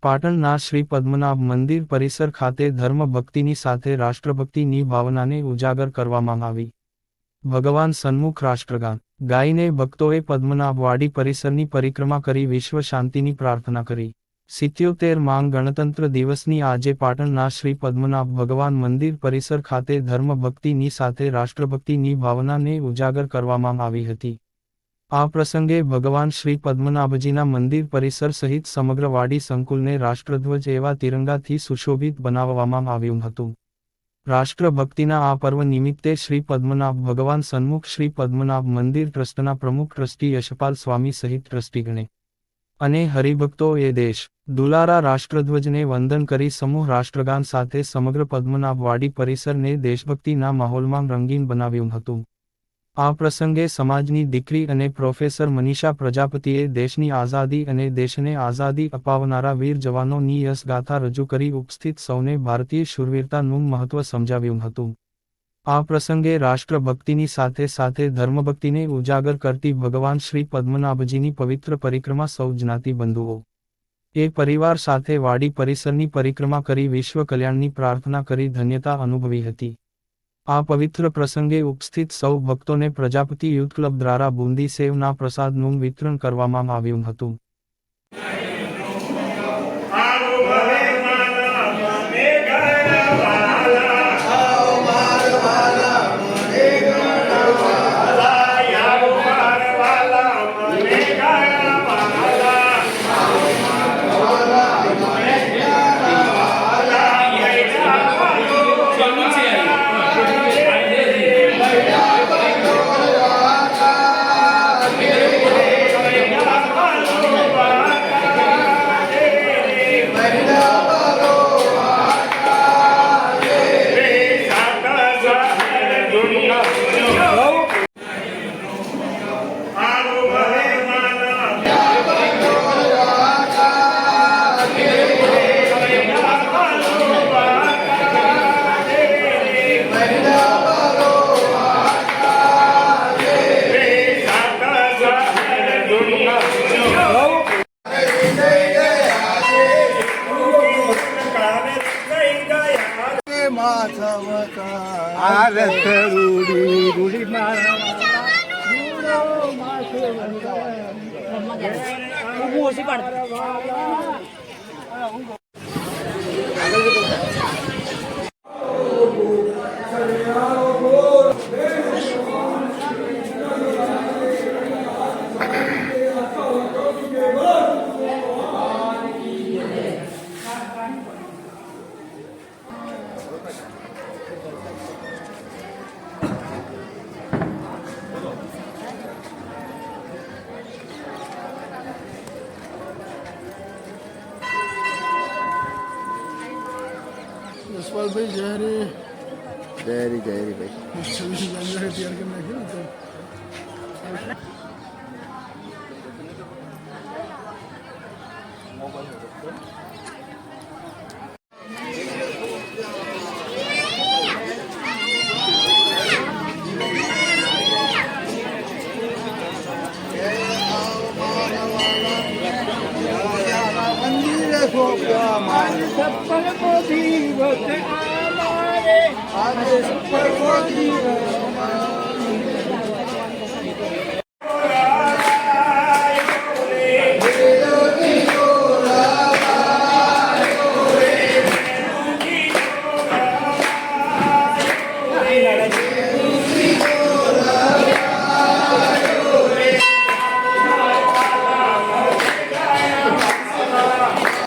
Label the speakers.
Speaker 1: પાટણના શ્રી પદ્મનાભ મંદિર પરિસર ખાતે ધર્મ ભક્તિની સાથે રાષ્ટ્રભક્તિની ભાવનાને ઉજાગર કરવામાં આવી. ભગવાન સન્મુખ રાષ્ટ્રગાન ગાઈને ભક્તોએ પદ્મનાભવાડી પરિસરની પરિક્રમા કરી વિશ્વ શાંતિની પ્રાર્થના કરી. 77માં ગણતંત્ર દિવસની આજે પાટણના શ્રી પદ્મનાભ ભગવાન મંદિર પરિસર ખાતે ધર્મ ભક્તિની સાથે રાષ્ટ્રભક્તિની ભાવનાને ઉજાગર કરવામાં આવી હતી. આ પ્રસંગે ભગવાન શ્રી પદ્મનાભજીના મંદિર પરિસર સહિત સમગ્ર વાડી સંકુલને રાષ્ટ્રધ્વજ એવા તિરંગાથી સુશોભિત બનાવવામાં આવ્યું હતું. રાષ્ટ્રભક્તિના આ પર્વ નિમિત્તે શ્રી પદ્મનાભ ભગવાન સન્મુખ શ્રી પદ્મનાભ મંદિર ટ્રસ્ટના પ્રમુખ ટ્રસ્ટી યશપાલ સ્વામી સહિત ટ્રસ્ટીગણે અને હરિભક્તોએ દેશ દુલારા રાષ્ટ્રધ્વજને વંદન કરી સમૂહ રાષ્ટ્રગાન સાથે સમગ્ર પદ્મનાભવાડી પરિસરને દેશભક્તિના માહોલમાં રંગીન બનાવ્યું હતું. આ પ્રસંગે સમાજની દીકરી અને પ્રોફેસર મનીષા પ્રજાપતિએ દેશની આઝાદી અને દેશને આઝાદી અપાવનારા વીર જવાનોની યશગાથા રજૂ કરી ઉપસ્થિત સૌને ભારતીય શૂરવીરતાનું મહત્વ સમજાવ્યું હતું. આ પ્રસંગે રાષ્ટ્રભક્તિની સાથે સાથે ધર્મભક્તિને ઉજાગર કરતી ભગવાન શ્રી પદ્મનાભજીની પવિત્ર પરિક્રમા સૌ જ્ઞાતિ બંધુઓ એ પરિવાર સાથે વાડી પરિસરની પરિક્રમા કરી વિશ્વ કલ્યાણની પ્રાર્થના કરી ધન્યતા અનુભવી હતી. આ પવિત્ર પ્રસંગે ઉપસ્થિત સૌ ભક્તોને પ્રજાપતિ યુથ ક્લબ દ્વારા બુંદી સેવના પ્રસાદનું વિતરણ કરવામાં આવ્યું હતું.
Speaker 2: यशपाल भाई जहरी
Speaker 3: जहरी जहरी भाई
Speaker 2: 26 जनवरी तैयार करना है तो
Speaker 4: छप्पन को भी हमारे आज छप्पन को भी